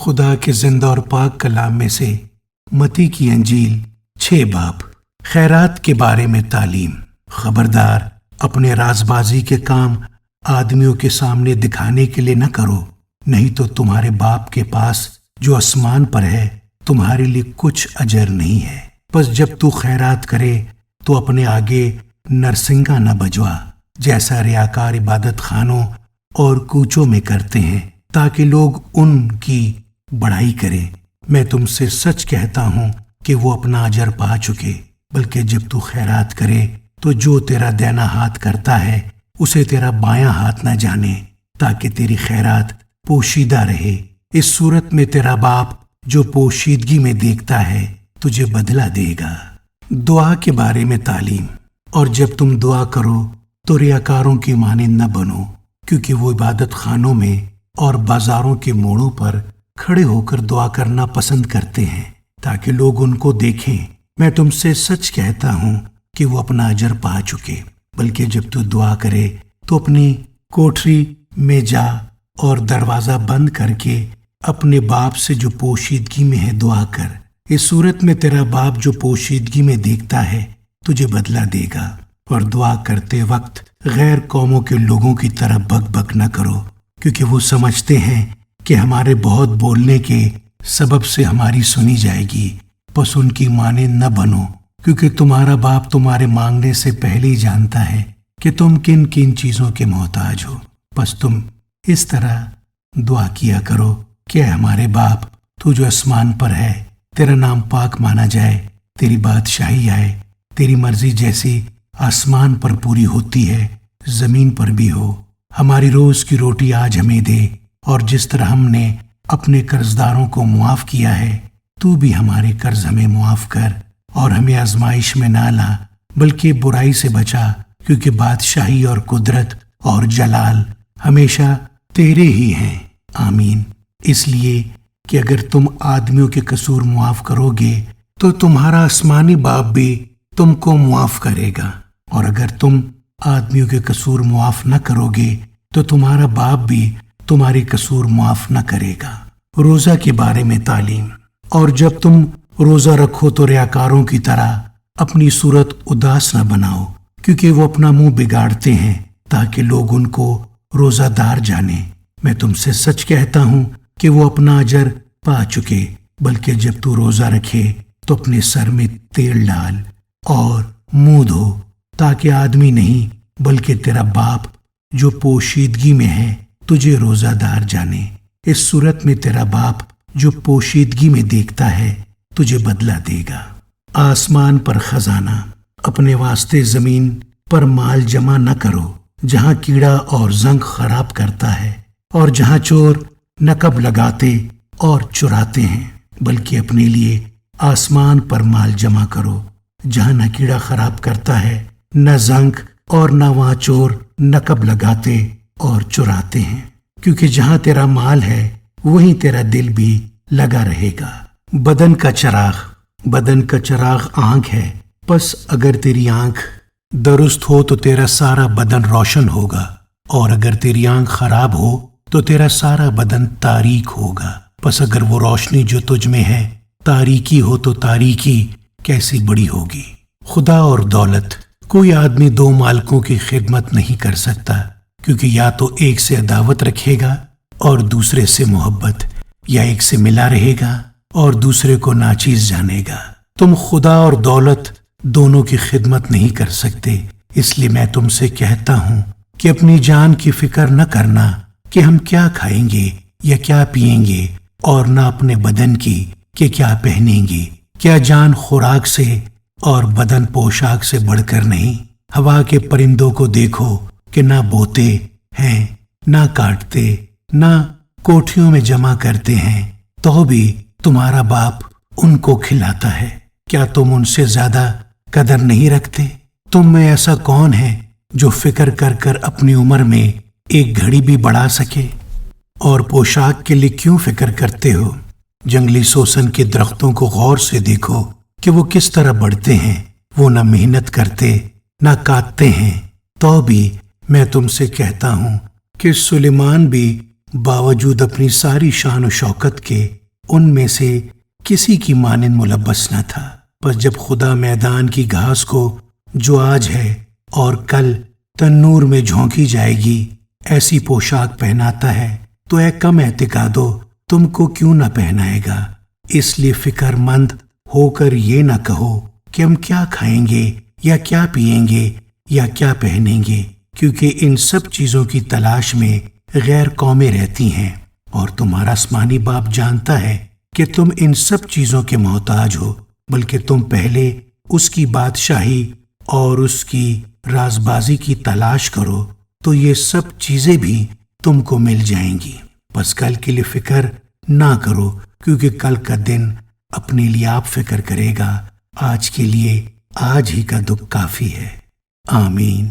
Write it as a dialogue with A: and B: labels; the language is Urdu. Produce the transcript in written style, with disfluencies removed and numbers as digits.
A: خدا کے زندہ اور پاک کلام میں سے متی کی انجیل 6 باب۔ خیرات کے بارے میں تعلیم۔ خبردار، اپنے راز بازی کے کام آدمیوں کے سامنے دکھانے کے لیے نہ کرو، نہیں تو تمہارے باپ کے پاس جو آسمان پر ہے تمہارے لیے کچھ اجر نہیں ہے۔ بس جب تو خیرات کرے تو اپنے آگے نرسنگا نہ بجوا، جیسا ریاکار عبادت خانوں اور کوچوں میں کرتے ہیں، تاکہ لوگ ان کی بڑائی کریں۔ میں تم سے سچ کہتا ہوں کہ وہ اپنا اجر پا چکے۔ بلکہ جب تو خیرات کرے تو جو تیرا دائنا ہاتھ کرتا ہے اسے تیرا بایاں ہاتھ نہ جانے، تاکہ تیری خیرات پوشیدہ رہے۔ اس صورت میں تیرا باپ جو پوشیدگی میں دیکھتا ہے تجھے بدلہ دے گا۔ دعا کے بارے میں تعلیم۔ اور جب تم دعا کرو تو ریاکاروں کی مانند نہ بنو، کیونکہ وہ عبادت خانوں میں اور بازاروں کے موڑوں پر کھڑے ہو کر دعا کرنا پسند کرتے ہیں تاکہ لوگ ان کو دیکھیں۔ میں تم سے سچ کہتا ہوں کہ وہ اپنا اجر پا چکے۔ بلکہ جب تو دعا کرے تو اپنی کوٹری میں جا اور دروازہ بند کر کے اپنے باپ سے جو پوشیدگی میں ہے دعا کر۔ اس صورت میں تیرا باپ جو پوشیدگی میں دیکھتا ہے تجھے بدلہ دے گا۔ اور دعا کرتے وقت غیر قوموں کے لوگوں کی طرح بک بک نہ کرو، کیونکہ وہ سمجھتے ہیں کہ ہمارے بہت بولنے کے سبب سے ہماری سنی جائے گی۔ پس ان کی مانند نہ بنو، کیونکہ تمہارا باپ تمہارے مانگنے سے پہلے ہی جانتا ہے کہ تم کن کن چیزوں کے محتاج ہو۔ پس تم اس طرح دعا کیا کرو کہ اے ہمارے باپ، تو جو آسمان پر ہے، تیرا نام پاک مانا جائے، تیری بادشاہی آئے، تیری مرضی جیسی آسمان پر پوری ہوتی ہے زمین پر بھی ہو۔ ہماری روز کی روٹی آج ہمیں دے، اور جس طرح ہم نے اپنے قرضداروں کو معاف کیا ہے تو بھی ہمارے قرض ہمیں معاف کر، اور ہمیں آزمائش میں نہ لا بلکہ برائی سے بچا، کیونکہ بادشاہی اور قدرت اور جلال ہمیشہ تیرے ہی ہیں، آمین۔ اس لیے کہ اگر تم آدمیوں کے قصور معاف کرو گے تو تمہارا آسمانی باپ بھی تم کو معاف کرے گا، اور اگر تم آدمیوں کے قصور معاف نہ کرو گے تو تمہارا باپ بھی تمہاری قصور معاف نہ کرے گا۔ روزہ کے بارے میں تعلیم۔ اور جب تم روزہ رکھو تو ریاکاروں کی طرح اپنی صورت اداس نہ بناؤ، کیونکہ وہ اپنا منہ بگاڑتے ہیں تاکہ لوگ ان کو روزہ دار جانیں۔ میں تم سے سچ کہتا ہوں کہ وہ اپنا اجر پا چکے۔ بلکہ جب تو روزہ رکھے تو اپنے سر میں تیل ڈال اور منہ دھو، تاکہ آدمی نہیں بلکہ تیرا باپ جو پوشیدگی میں ہے تجھے روزہ دار جانے۔ اس صورت میں تیرا باپ جو پوشیدگی میں دیکھتا ہے تجھے بدلہ دے گا۔ آسمان پر خزانہ۔ اپنے واسطے زمین پر مال جمع نہ کرو، جہاں کیڑا اور زنگ خراب کرتا ہے اور جہاں چور نقب لگاتے اور چراتے ہیں، بلکہ اپنے لیے آسمان پر مال جمع کرو، جہاں نہ کیڑا خراب کرتا ہے، نہ زنگ، اور نہ وہاں چور نقب لگاتے اور چراتے ہیں۔ کیونکہ جہاں تیرا مال ہے وہیں تیرا دل بھی لگا رہے گا۔ بدن کا چراغ۔ بدن کا چراغ آنکھ ہے۔ پس اگر تیری آنکھ درست ہو تو تیرا سارا بدن روشن ہوگا، اور اگر تیری آنکھ خراب ہو تو تیرا سارا بدن تاریک ہوگا۔ پس اگر وہ روشنی جو تجھ میں ہے تاریکی ہو تو تاریکی کیسی بڑی ہوگی۔ خدا اور دولت۔ کوئی آدمی 2 مالکوں کی خدمت نہیں کر سکتا، کیونکہ یا تو ایک سے عداوت رکھے گا اور دوسرے سے محبت، یا ایک سے ملا رہے گا اور دوسرے کو ناچیز جانے گا۔ تم خدا اور دولت دونوں کی خدمت نہیں کر سکتے۔ اس لیے میں تم سے کہتا ہوں کہ اپنی جان کی فکر نہ کرنا کہ ہم کیا کھائیں گے یا کیا پئیں گے، اور نہ اپنے بدن کی کہ کیا پہنیں گے۔ کیا جان خوراک سے اور بدن پوشاک سے بڑھ کر نہیں؟ ہوا کے پرندوں کو دیکھو کہ نہ بوتے ہیں، نہ کاٹتے، نہ کوٹھیوں میں جمع کرتے ہیں، تو بھی تمہارا باپ ان کو کھلاتا ہے۔ کیا تم ان سے زیادہ قدر نہیں رکھتے؟ تم میں ایسا کون ہے جو فکر کر کر اپنی عمر میں ایک گھڑی بھی بڑھا سکے؟ اور پوشاک کے لیے کیوں فکر کرتے ہو؟ جنگلی سوسن کے درختوں کو غور سے دیکھو کہ وہ کس طرح بڑھتے ہیں۔ وہ نہ محنت کرتے نہ کاٹتے ہیں، تو بھی میں تم سے کہتا ہوں کہ سلیمان بھی باوجود اپنی ساری شان و شوکت کے ان میں سے کسی کی مانند ملبس نہ تھا۔ پس جب خدا میدان کی گھاس کو جو آج ہے اور کل تنور میں جھونکی جائے گی ایسی پوشاک پہناتا ہے تو اے کم اعتقادو تم کو کیوں نہ پہنائے گا۔ اس لیے فکر مند ہو کر یہ نہ کہو کہ ہم کیا کھائیں گے یا کیا پئیں گے یا کیا پہنیں گے، کیونکہ ان سب چیزوں کی تلاش میں غیر قومیں رہتی ہیں، اور تمہارا آسمانی باپ جانتا ہے کہ تم ان سب چیزوں کے محتاج ہو، بلکہ تم پہلے اس کی بادشاہی اور اس کی رازبازی کی تلاش کرو تو یہ سب چیزیں بھی تم کو مل جائیں گی۔ بس کل کے لیے فکر نہ کرو، کیونکہ کل کا دن اپنے لیے آپ فکر کرے گا۔ آج کے لیے آج ہی کا دکھ کافی ہے۔ آمین۔